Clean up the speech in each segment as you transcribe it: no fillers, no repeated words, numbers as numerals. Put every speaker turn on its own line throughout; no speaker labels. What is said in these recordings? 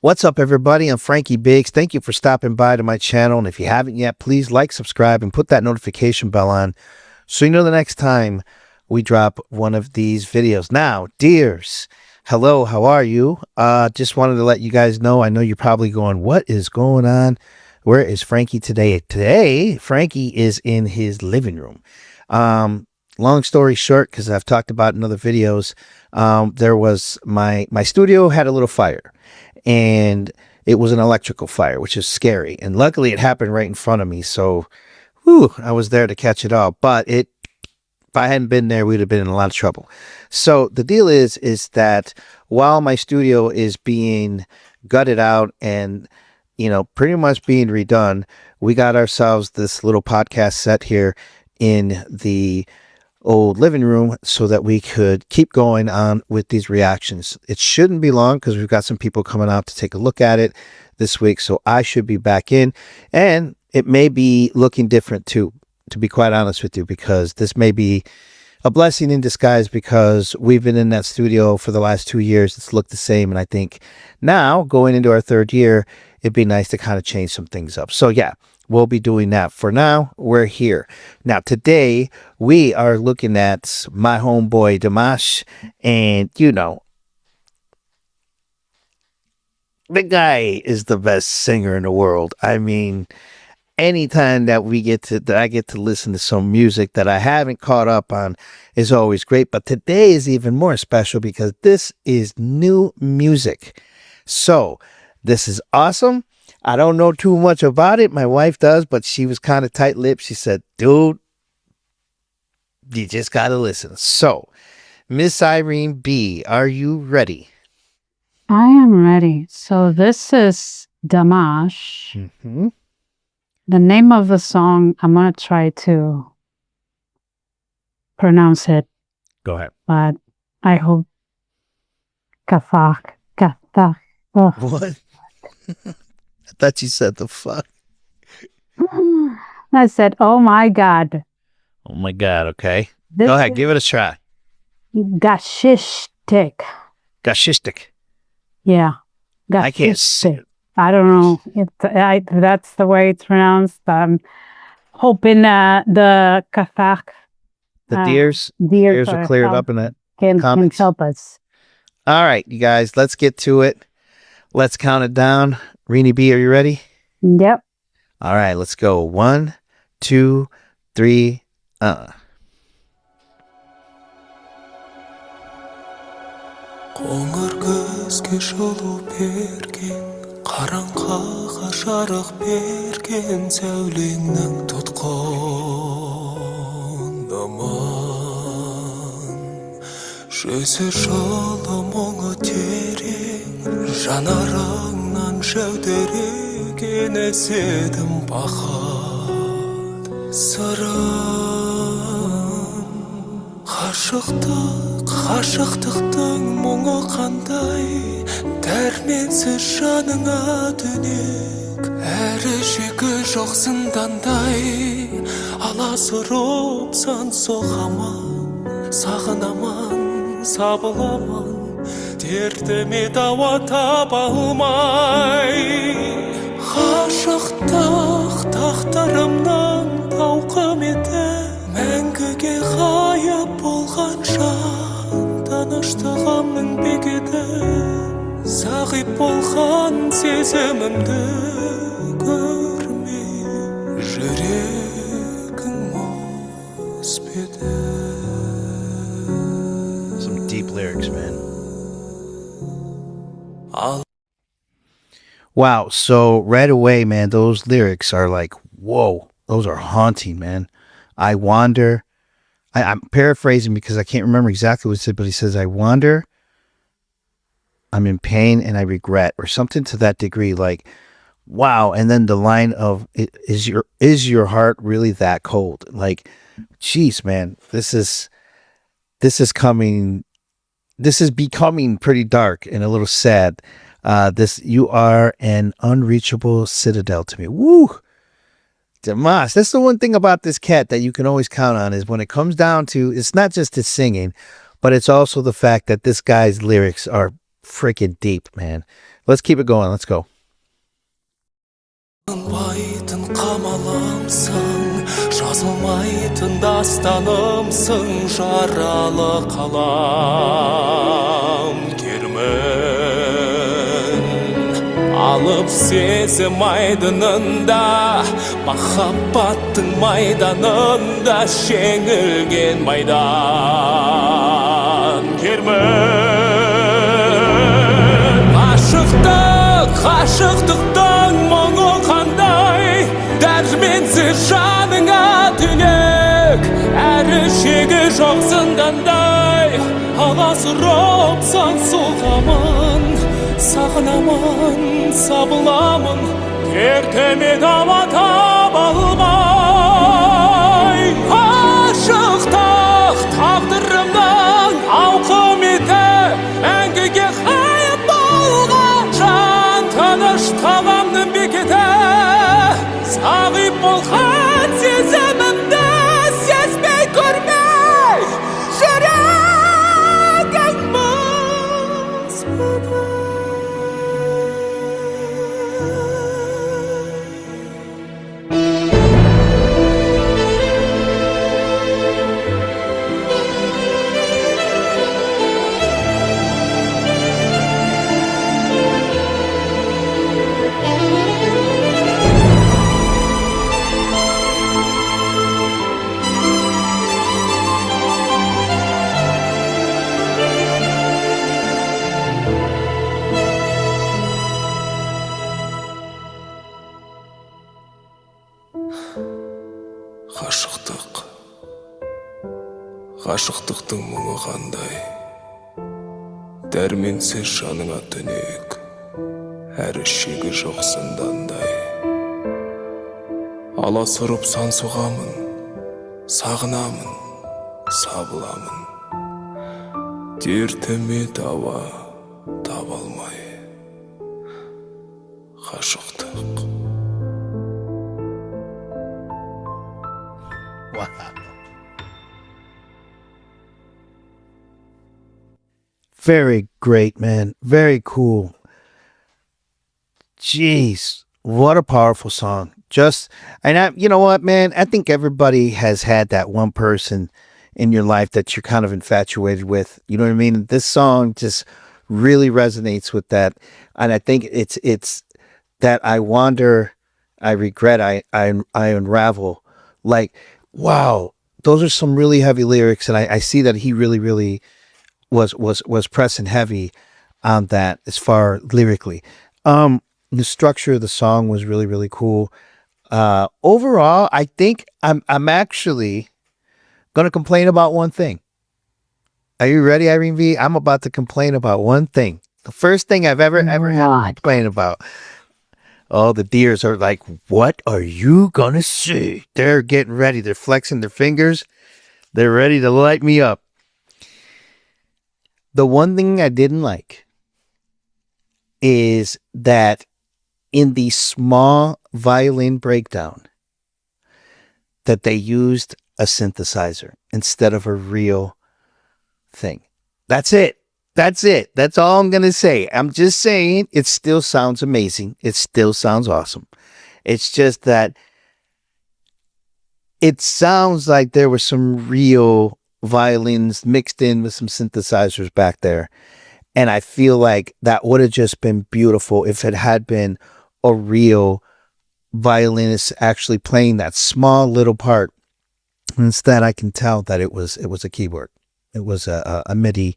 What's up, everybody? I'm Frankie Biggz. Thank you for stopping by to my channel. And if you haven't yet, please like, subscribe, and put that notification bell on so you know the next time we drop one of these videos. Now, dears, hello, how are you? Just wanted to let you guys know, I know you're probably going, what is going on? Where is Frankie today? Today, Frankie is in his living room. Long story short, because I've talked about in other videos, there was my studio had a little fire, and it was an electrical fire, which is scary. And luckily it happened right in front of me. So, I was there to catch it all. But if I hadn't been there, we'd have been in a lot of trouble. So the deal is that while my studio is being gutted out and, pretty much being redone, we got ourselves this little podcast set here in the old living room so that we could keep going on with these reactions. It shouldn't be long because we've got some people coming out to take a look at it this week. So I should be back in, and it may be looking different too, to be quite honest with you, because this may be a blessing in disguise because we've been in that studio for the last 2 years. It's looked the same. And I think now going into our third year, it'd be nice to kind of change some things up. So yeah, we'll be doing that. For now, we're here. Now, today, we are looking at my homeboy, Dimash. And, the guy is the best singer in the world. I mean, anytime that I get to listen to some music that I haven't caught up on is always great. But today is even more special because this is new music. So, this is awesome. I don't know too much about it. My wife does, but she was kind of tight-lipped. She said, dude, you just got to listen. So, Miss Irene B., are you ready?
I am ready. So this is Dimash.
Mm-hmm.
The name of the song, I'm going to try to pronounce it.
Go ahead.
But I hope Gashyqtyq.
What? I thought you said the fuck.
I said, oh my God.
Oh my God, okay. Go ahead, give it a try.
Gashyqtyq.
Gashyqtyq.
Yeah. Gashyqtyq.
I can't say it.
I don't know if that's the way it's pronounced. I'm hoping the Kazakh.
The deers are cleared up in that
can help us.
All right, you guys, let's get to it. Let's count it down. Rini B, are you ready?
Yep.
All right, let's go. 1, 2, 3,
Қоңыр көзге жылу берген, қараңғыға жарық берген сәулеңнің тұтқан аман. Жүзі жылы мұңы терең, жанарыңнан жәудіреген әсетім бақыт сырым. Ғашықтықтың мұңы қандай, дәрменсіз жаныңа түнек, әрі шегі жоқ зындандай. Аласұрып сан соғаман, сағынаман, сабыламан, дертіме дауа таба алмай. Ғашықтық тағдырымнан тауқым еді, мәңгіге ғайып болған жан, таныштығымның бекеті, зағип болған сезімімді көрмей, жүрегің мұз беді.
Some deep lyrics, man. Wow, so right away, man, those lyrics are like, whoa, those are haunting, man. I wander. I'm paraphrasing because I can't remember exactly what he said, but he says, I wander, I'm in pain, and I regret, or something to that degree. Like, wow. And then the line of, is your heart really that cold? Like, geez, man, this is becoming pretty dark and a little sad. You are an unreachable citadel to me. Woo! Dimash, that's the one thing about this cat that you can always count on, is when it comes down to, it's not just his singing, but it's also the fact that this guy's lyrics are freaking deep, man. Let's keep it going. Let's go.
Байтын қамалымсың, жазылмайтын дастанымсың, жаралы қалам кермін. Алып сезім айдынында, махаббаттың майданында, жеңілген майдан кермін. Ғашықтықтың мұңы қандай, дәрменсіз жаныңа түнек, әрі шегі жоқ зындандай. Аласұрып сан соғамын, сағынамын, сабыламын, кертеме дауа таба алмай. Ғашықтық тағдырымның ауқыметі, мәңгіге ғайып болған жан, тыныш таламның бекеті. Сағип болған сезімімді сезбей көрмей, жүрегің мұз бітіп. Ғашықтық, ғашықтықтың мұңы қандай, дәрменсіз жаныңа түнек, әрі шегі жоқ зындандай. Аласұрып сан соғамын, сағынамын, сабыламын, дертіме дауа таба алмай. Ғашықтық.
Wow. Very great, man. Very cool. Jeez, what a powerful song. You know what, man? I think everybody has had that one person in your life that you're kind of infatuated with. You know what I mean? This song just really resonates with that. And I think it's that I wander, I regret, I unravel. Like, wow, those are some really heavy lyrics, and I see that he really was pressing heavy on that as far lyrically. The structure of the song was really cool. Overall, I think I'm actually gonna complain about one thing. Are you ready, Irene V? I'm about to complain about one thing. The first thing I've ever had to complain about. Oh, the deers are like, what are you gonna say? They're getting ready. They're flexing their fingers. They're ready to light me up. The one thing I didn't like is that in the small violin breakdown that they used a synthesizer instead of a real thing. That's it. That's it. That's all I'm going to say. I'm just saying it still sounds amazing. It still sounds awesome. It's just that it sounds like there were some real violins mixed in with some synthesizers back there. And I feel like that would have just been beautiful if it had been a real violinist actually playing that small little part. Instead, I can tell that it was a keyboard. It was a MIDI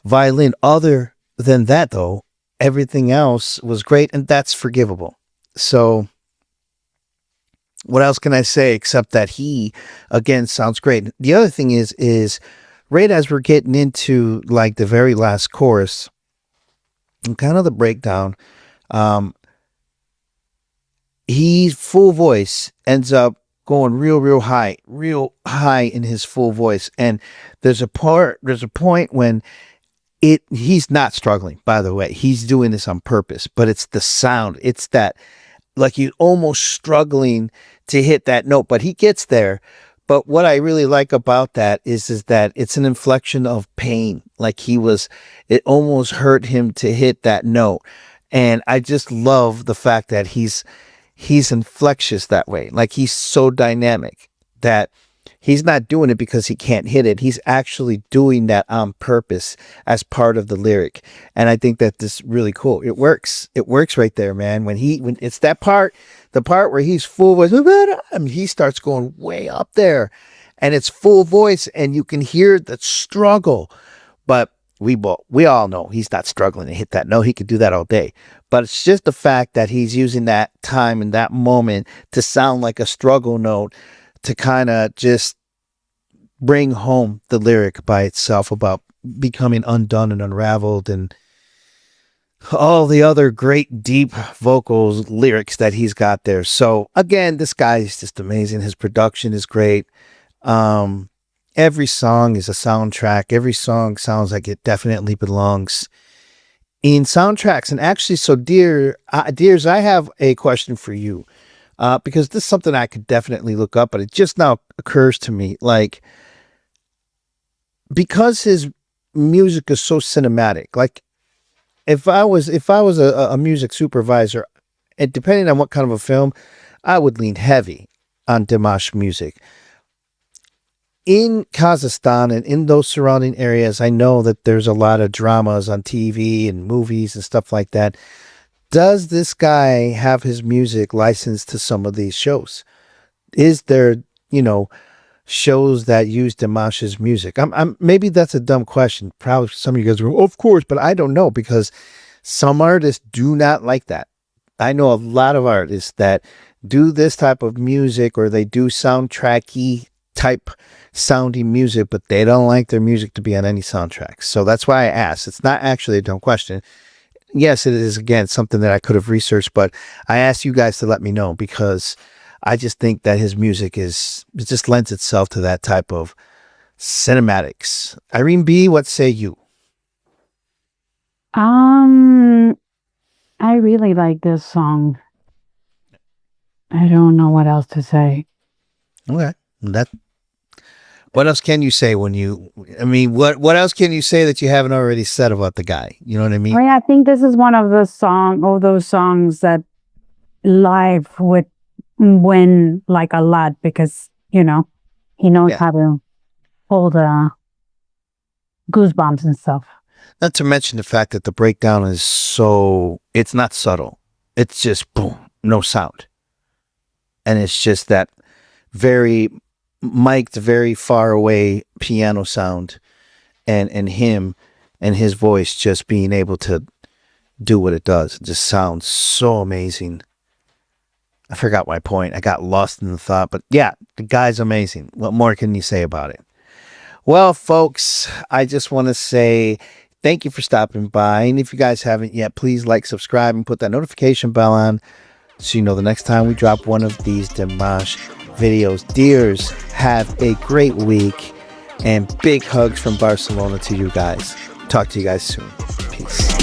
violin. Other than that, though, everything else was great, and that's forgivable. So what else can I say except that he, again, sounds great. The other thing is right as we're getting into like the very last chorus and kind of the breakdown, he full voice ends up going real high in his full voice. And there's a point when he's not struggling, by the way. He's doing this on purpose, but it's the sound. It's that, like, he's almost struggling to hit that note, but he gets there. But what I really like about that is that it's an inflection of pain. Like it almost hurt him to hit that note. And I just love the fact that he's inflectious that way. Like he's so dynamic that he's not doing it because he can't hit it. He's actually doing that on purpose as part of the lyric. And I think that this is really cool. It works. It works right there, man. When it's that part, the part where he's full voice, he starts going way up there and it's full voice and you can hear the struggle. But we all know he's not struggling to hit that note. He could do that all day. But it's just the fact that he's using that time and that moment to sound like a struggle note to kind of just bring home the lyric by itself about becoming undone and unraveled and all the other great deep vocals lyrics that he's got there. So again, this guy is just amazing. His production is great. Every song is a soundtrack. Every song sounds like it definitely belongs in soundtracks. And actually, so Dears, I have a question for you. Because this is something I could definitely look up, but it just now occurs to me, like, because his music is so cinematic, like if I was a music supervisor, and depending on what kind of a film, I would lean heavy on Dimash music. In Kazakhstan and in those surrounding areas, I know that there's a lot of dramas on TV and movies and stuff like that. Does this guy have his music licensed to some of these shows? Is there, shows that use Dimash's music? Maybe that's a dumb question. Probably some of you guys are, of course, but I don't know because some artists do not like that. I know a lot of artists that do this type of music or they do soundtracky type sounding music, but they don't like their music to be on any soundtracks. So that's why I asked. It's not actually a dumb question. Yes, it is, again, something that I could have researched, but I asked you guys to let me know because I just think that his music it just lends itself to that type of cinematics. Irene B., what say you?
I really like this song. I don't know what else to say.
Okay. What else can you say what else can you say that you haven't already said about the guy? You know what I mean?
I think this is one of those songs that live would win like a lot because, he knows how to hold goosebumps and stuff.
Not to mention the fact that the breakdown is it's not subtle. It's just boom, no sound. And it's just that very mic'd, very far away piano sound and him and his voice just being able to do what it does. It just sounds so amazing. I forgot my point. I got lost in the thought, but yeah, the guy's amazing. What more can you say about it? Well, folks, I just want to say thank you for stopping by. And if you guys haven't yet, please like, subscribe, and put that notification bell on so you know the next time we drop one of these Dimash videos. Dears, have a great week and big hugs from Barcelona to you guys. Talk to you guys soon. Peace.